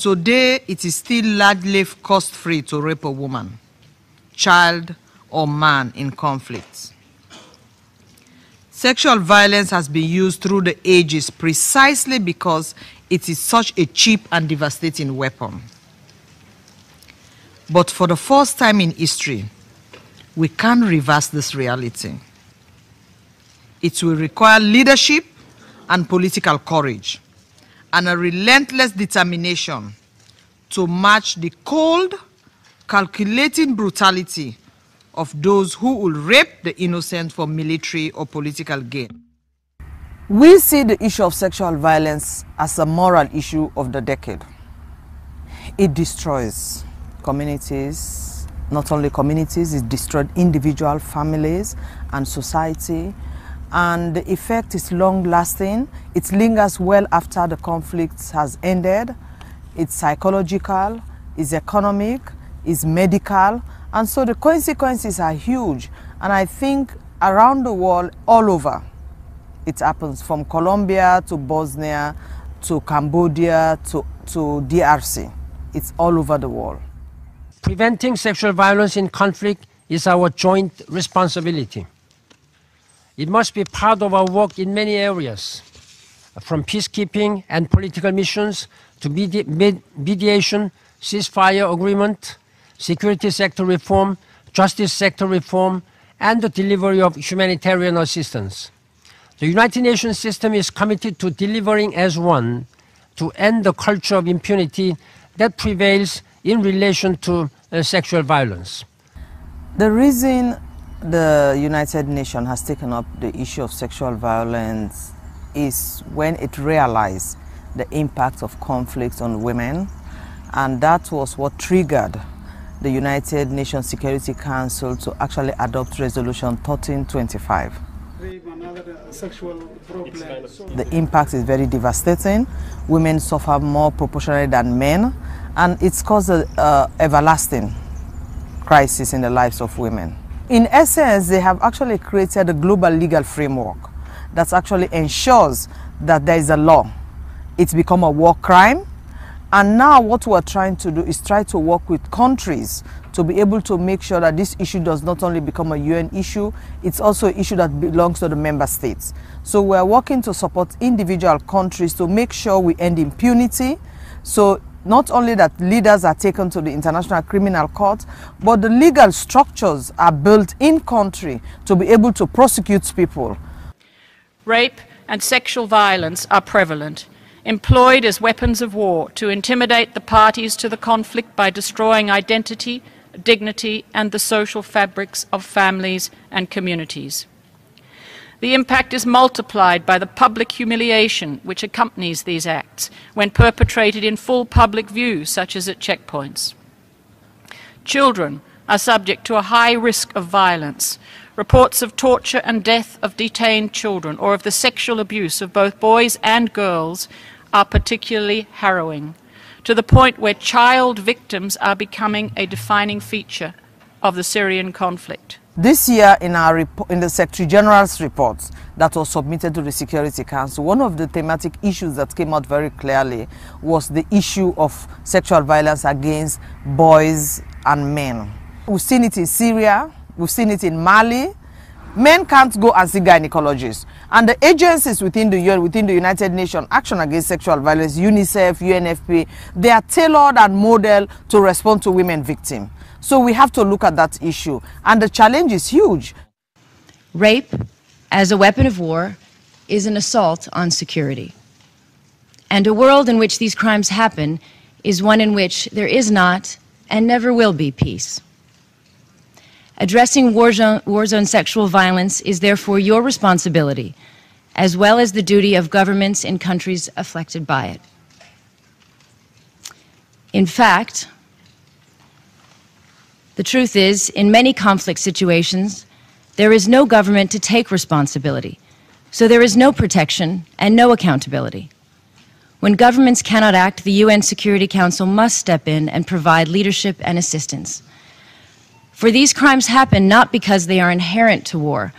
Today, it is still largely cost-free to rape a woman, child, or man in conflicts. Sexual violence has been used through the ages precisely because it is such a cheap and devastating weapon. But for the first time in history, we can reverse this reality. It will require leadership and political courage and a relentless determination to match the cold, calculating brutality of those who will rape the innocent for military or political gain. We see the issue of sexual violence as a moral issue of the decade. It destroys communities, not only communities, it destroyed individual families and society, and the effect is long-lasting. It lingers well after the conflict has ended. It's psychological, it's economic, it's medical, and so the consequences are huge. And I think around the world, all over, it happens from Colombia to Bosnia to Cambodia to DRC. It's all over the world. Preventing sexual violence in conflict is our joint responsibility. It must be part of our work in many areas, from peacekeeping and political missions to mediation, ceasefire agreement, security sector reform, justice sector reform, and the delivery of humanitarian assistance. The United Nations system is committed to delivering as one to end the culture of impunity that prevails in relation to sexual violence. The reason the United Nations has taken up the issue of sexual violence is when it realized the impact of conflict on women, and that was what triggered the United Nations Security Council to actually adopt Resolution 1325. The impact is very devastating. Women suffer more proportionally than men, and it's caused an everlasting crisis in the lives of women. In essence, they have actually created a global legal framework that actually ensures that there is a law. It's become a war crime. And now what we're trying to do is try to work with countries to be able to make sure that this issue does not only become a UN issue, it's also an issue that belongs to the member states. So we're working to support individual countries to make sure we end impunity. So not only that leaders are taken to the International Criminal Court, but the legal structures are built in country to be able to prosecute people. Rape and sexual violence are prevalent, employed as weapons of war to intimidate the parties to the conflict by destroying identity, dignity, and the social fabrics of families and communities. The impact is multiplied by the public humiliation which accompanies these acts when perpetrated in full public view, such as at checkpoints. Children are subject to a high risk of violence. Reports of torture and death of detained children or of the sexual abuse of both boys and girls are particularly harrowing, to the point where child victims are becoming a defining feature of the Syrian conflict. This year, in the Secretary General's report that was submitted to the Security Council, one of the thematic issues that came out very clearly was the issue of sexual violence against boys and men. We've seen it in Syria, we've seen it in Mali. Men can't go and see gynecologists. And the agencies within the UN, within the United Nations Action Against Sexual Violence, UNICEF, UNFP, they are tailored and modeled to respond to women victims. So we have to look at that issue. And the challenge is huge. Rape, as a weapon of war, is an assault on security. And a world in which these crimes happen is one in which there is not and never will be peace. Addressing war zone sexual violence is therefore your responsibility, as well as the duty of governments in countries afflicted by it. In fact, the truth is, in many conflict situations, there is no government to take responsibility, so there is no protection and no accountability. When governments cannot act, the UN Security Council must step in and provide leadership and assistance. For these crimes happen not because they are inherent to war,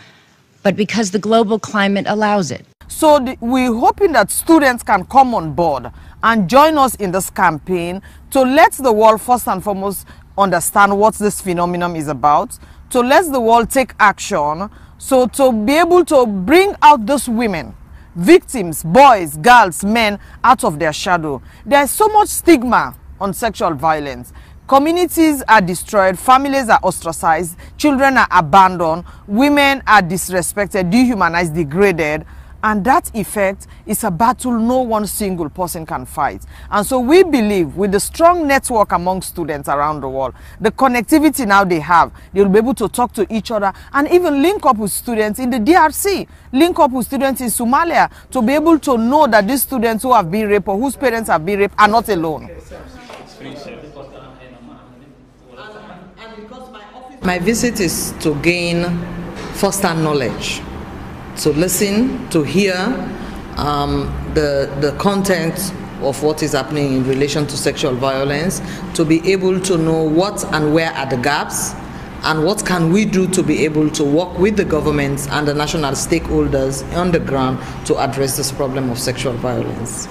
but because the global climate allows it. So we're hoping that students can come on board and join us in this campaign to let the world first and foremost understand what this phenomenon is about, to let the world take action, so to be able to bring out those women, victims, boys, girls, men, out of their shadow. There's so much stigma on sexual violence. Communities are destroyed, families are ostracized, children are abandoned, women are disrespected, dehumanized, degraded. And that effect is a battle no one single person can fight. And so we believe with the strong network among students around the world, the connectivity now they have, they'll be able to talk to each other and even link up with students in the DRC, link up with students in Somalia to be able to know that these students who have been raped or whose parents have been raped are not alone. My visit is to gain first-hand knowledge, to listen, to hear the content of what is happening in relation to sexual violence, to be able to know what and where are the gaps, and what can we do to be able to work with the governments and the national stakeholders on the ground to address this problem of sexual violence.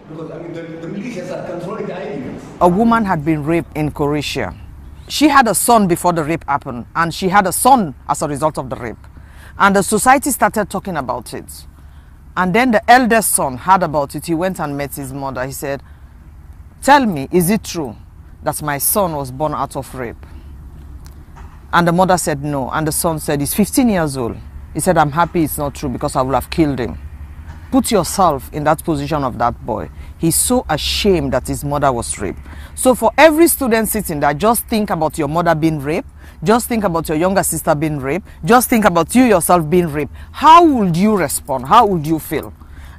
Because I mean, the militias are controlling the ideas. A woman had been raped in Croatia. She had a son before the rape happened, and she had a son as a result of the rape. And the society started talking about it. And then the eldest son heard about it. He went and met his mother. He said, "Tell me, is it true that my son was born out of rape?" And the mother said no. And the son said, he's 15 years old. He said, "I'm happy it's not true because I would have killed him." Put yourself in that position of that boy. He's so ashamed that his mother was raped. So for every student sitting there, just think about your mother being raped. Just think about your younger sister being raped. Just think about you yourself being raped. How would you respond? How would you feel?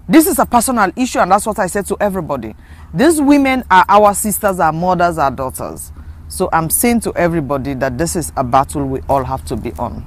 This is a personal issue, and that's what I said to everybody. These women are our sisters, our mothers, our daughters. So I'm saying to everybody that this is a battle we all have to be on.